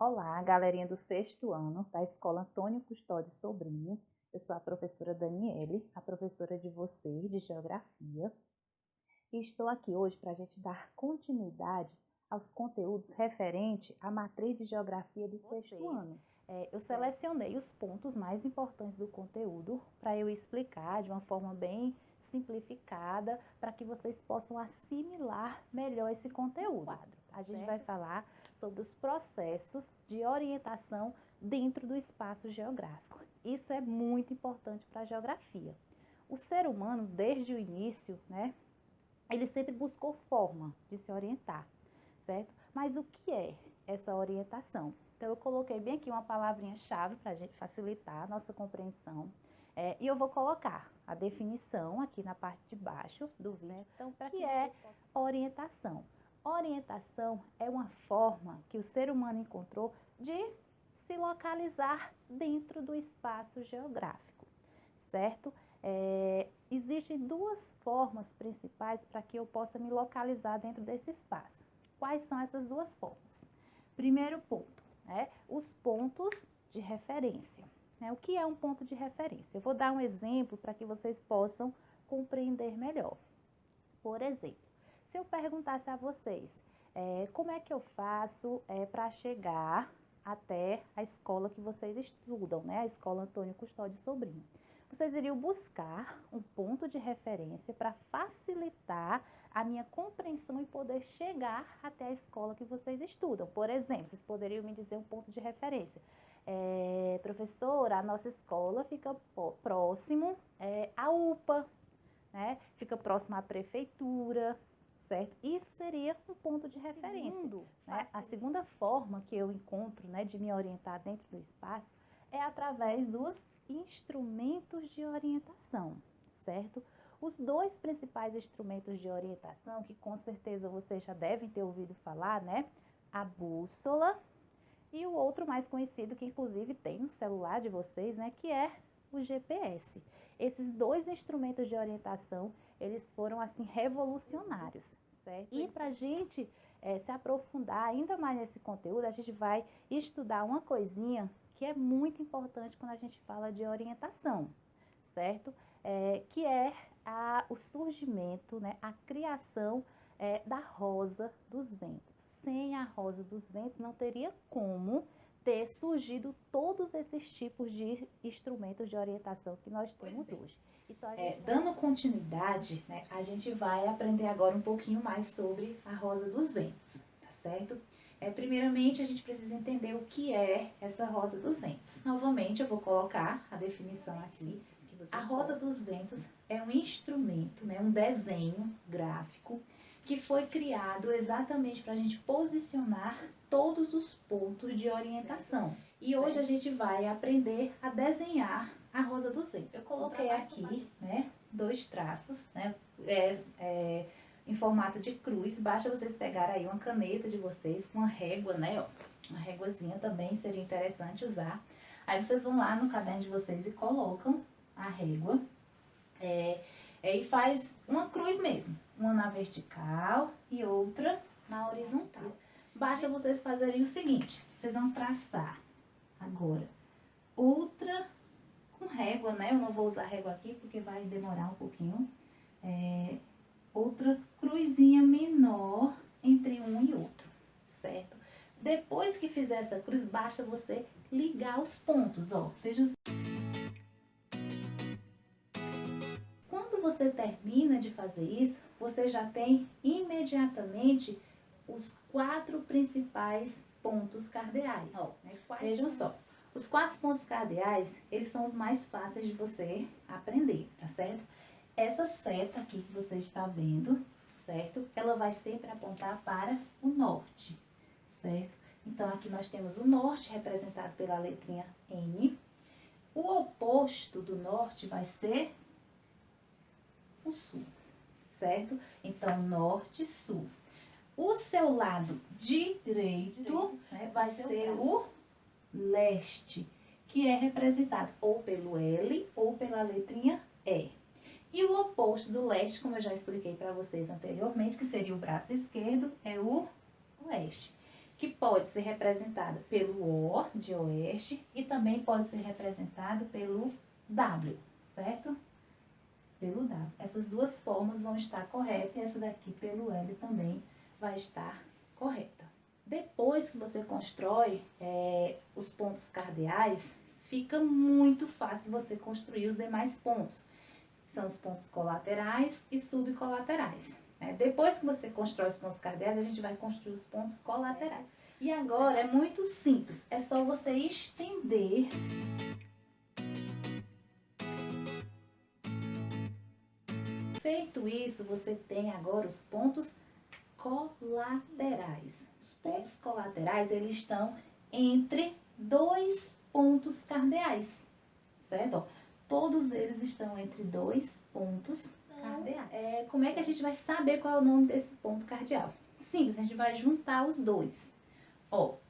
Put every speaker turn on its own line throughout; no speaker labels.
Olá, galerinha do sexto ano da Escola Antônio Custódio Sobrinho. Eu sou a professora Daniele, a professora de vocês de Geografia. E estou aqui hoje para a gente dar continuidade aos conteúdos referentes à matriz de Geografia do sexto ano. Eu selecionei os pontos mais importantes do conteúdo para eu explicar de uma forma bem simplificada para que vocês possam assimilar melhor esse conteúdo. A gente vai falar sobre os processos de orientação dentro do espaço geográfico. Isso é muito importante para a geografia. O ser humano, desde o início, ele sempre buscou forma de se orientar, certo? Mas o que é essa orientação? Então, eu coloquei bem aqui uma palavrinha-chave para a gente facilitar a nossa compreensão. E eu vou colocar a definição aqui na parte de baixo do vídeo, então, que é orientação. Orientação é uma forma que o ser humano encontrou de se localizar dentro do espaço geográfico, certo? Existem duas formas principais para que eu possa me localizar dentro desse espaço. Quais são essas duas formas? Primeiro ponto, os pontos de referência. O que é um ponto de referência? Eu vou dar um exemplo para que vocês possam compreender melhor. Por exemplo, se eu perguntasse a vocês, como é que eu faço para chegar até a escola que vocês estudam, a Escola Antônio Custódio Sobrinho? Vocês iriam buscar um ponto de referência para facilitar a minha compreensão e poder chegar até a escola que vocês estudam. Por exemplo, vocês poderiam me dizer um ponto de referência. Professora, a nossa escola fica próximo à UPA, fica próximo à prefeitura, certo? Isso seria um ponto de referência. A segunda forma que eu encontro de me orientar dentro do espaço é através dos instrumentos de orientação, certo? Os dois principais instrumentos de orientação, que com certeza vocês já devem ter ouvido falar, a bússola e o outro mais conhecido, que inclusive tem no celular de vocês, que é o GPS. Esses dois instrumentos de orientação, eles foram assim revolucionários, certo? E para a gente se aprofundar ainda mais nesse conteúdo, a gente vai estudar uma coisinha que é muito importante quando a gente fala de orientação, certo? Que é o surgimento, a criação da Rosa dos Ventos. Sem a Rosa dos Ventos não teria como ter surgido todos esses tipos de instrumentos de orientação que nós temos hoje. Então, dando continuidade, a gente vai aprender agora um pouquinho mais sobre a Rosa dos Ventos, tá certo? Primeiramente, a gente precisa entender o que é essa Rosa dos Ventos. Novamente, eu vou colocar a definição aqui. A Rosa dos Ventos é um instrumento, um desenho gráfico que foi criado exatamente para a gente posicionar todos os pontos de orientação. E hoje a gente vai aprender a desenhar a Rosa dos Ventos. Eu coloquei aqui, dois traços, em formato de cruz. Basta vocês pegarem aí uma caneta de vocês com uma régua, uma réguazinha também seria interessante usar. Aí vocês vão lá no caderno de vocês e colocam a régua e faz uma cruz mesmo, uma na vertical e outra na horizontal. Basta vocês fazerem o seguinte, vocês vão traçar agora outra com régua, eu não vou usar régua aqui porque vai demorar um pouquinho, outra cruzinha menor entre um e outro, certo? Depois que fizer essa cruz, basta você ligar os pontos, veja os... Quando você termina de fazer isso, você já tem imediatamente os 4 principais pontos cardeais. Vejam só, os 4 pontos cardeais, eles são os mais fáceis de você aprender, tá certo? Essa seta aqui que você está vendo, certo? Ela vai sempre apontar para o norte, certo? Então, aqui nós temos o norte representado pela letrinha N. O oposto do norte vai ser o sul, certo? Então, norte, sul. O seu lado direito vai ser o leste, que é representado ou pelo L ou pela letrinha E. E o oposto do leste, como eu já expliquei para vocês anteriormente, que seria o braço esquerdo, é o oeste, que pode ser representada pelo O de oeste e também pode ser representado pelo W, certo? Pelo W. Essas duas formas vão estar corretas e essa daqui pelo L também vai estar correta. Depois que você constrói os pontos cardeais, fica muito fácil você construir os demais pontos. São os pontos colaterais e subcolaterais. Depois que você constrói os pontos cardeais, a gente vai construir os pontos colaterais. E agora é muito simples, é só você estender Feito isso, você tem agora os pontos colaterais. Os pontos colaterais, eles estão entre dois pontos cardeais, certo? Todos eles estão entre dois pontos cardeais. Como é que a gente vai saber qual é o nome desse ponto cardeal? Simples, a gente vai juntar os dois.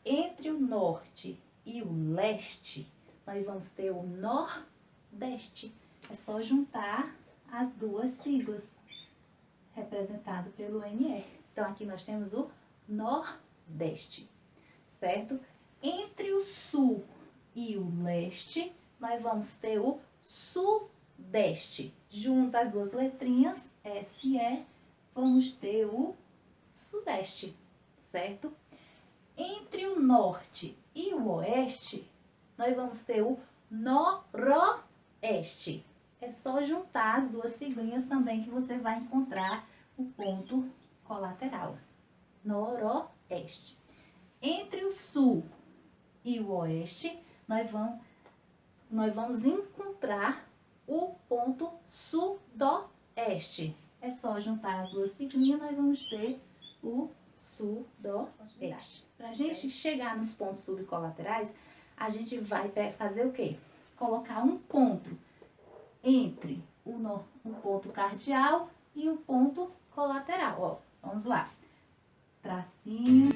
Entre o norte e o leste, nós vamos ter o nordeste. É só juntar as duas siglas, representado pelo NR. Então, aqui nós temos o Nordeste, certo? Entre o Sul e o Leste, nós vamos ter o Sudeste. Junta as duas letrinhas, SE, vamos ter o Sudeste, certo? Entre o Norte e o Oeste, nós vamos ter o Noroeste. É só juntar as duas siglinhas também que você vai encontrar o ponto colateral. Noroeste. Entre o sul e o oeste, nós vamos encontrar o ponto sudoeste. É só juntar as duas siglinhas, nós vamos ter o sudoeste. Para a gente chegar nos pontos subcolaterais, a gente vai fazer o quê? Colocar um ponto entre um ponto cardeal e um ponto colateral. Vamos lá. Tracinho.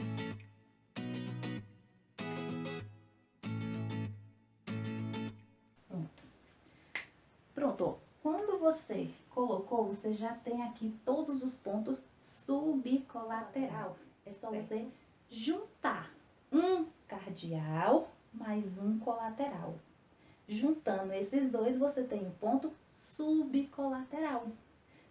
Pronto. Quando você colocou, você já tem aqui todos os pontos subcolaterais. É só você juntar um cardeal mais um colateral. Juntando esses dois, você tem um ponto subcolateral,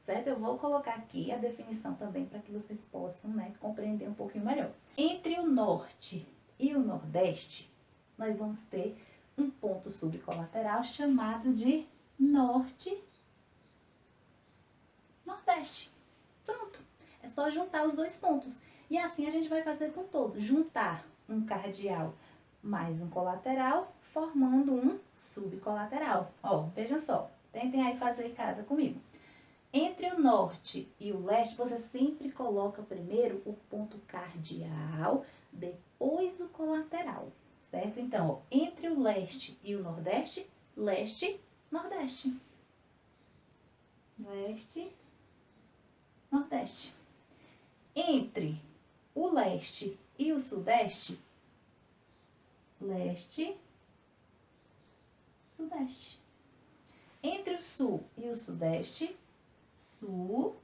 certo? Eu vou colocar aqui a definição também para que vocês possam, compreender um pouquinho melhor. Entre o norte e o nordeste, nós vamos ter um ponto subcolateral chamado de norte-nordeste. Pronto. É só juntar os dois pontos. E assim a gente vai fazer com todos. Juntar um cardeal mais um colateral, formando um subcolateral. Vejam só, tentem aí fazer em casa comigo. Entre o norte e o leste, você sempre coloca primeiro o ponto cardeal, depois o colateral, certo? Então, entre o leste e o nordeste, leste, nordeste. Leste, nordeste. Entre o leste e o sudeste, leste, sudeste. Entre o sul e o sudeste, sul,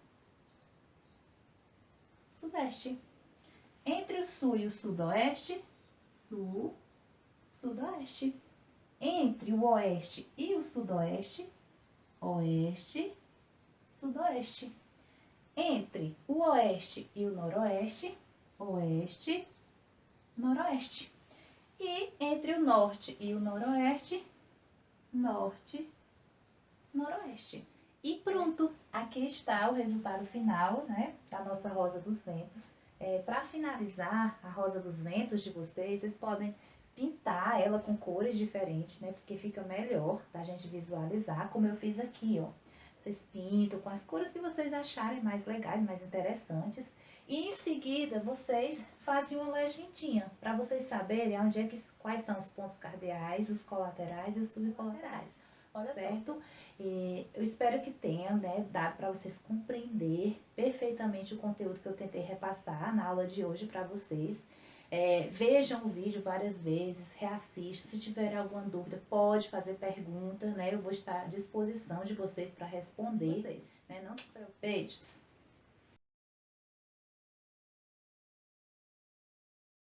sudeste. Entre o sul e o sudoeste, sul, sudoeste. Entre o oeste e o sudoeste, oeste, sudoeste. Entre o oeste e o noroeste, oeste, noroeste. E entre o norte e o noroeste, norte, noroeste. E pronto, aqui está o resultado final, da nossa Rosa dos Ventos. Para finalizar a Rosa dos Ventos de vocês podem pintar ela com cores diferentes, porque fica melhor da gente visualizar, como eu fiz aqui, Vocês pintam com as cores que vocês acharem mais legais, mais interessantes. E em seguida, vocês fazem uma legendinha, para vocês saberem quais são os pontos cardeais, os colaterais e os subcolaterais. Olha, certo? Eu espero que tenha, dado para vocês compreender perfeitamente o conteúdo que eu tentei repassar na aula de hoje para vocês. Vejam o vídeo várias vezes, reassistam. Se tiver alguma dúvida, pode fazer pergunta, Eu vou estar à disposição de vocês para responder. Não se preocupem. Beijos!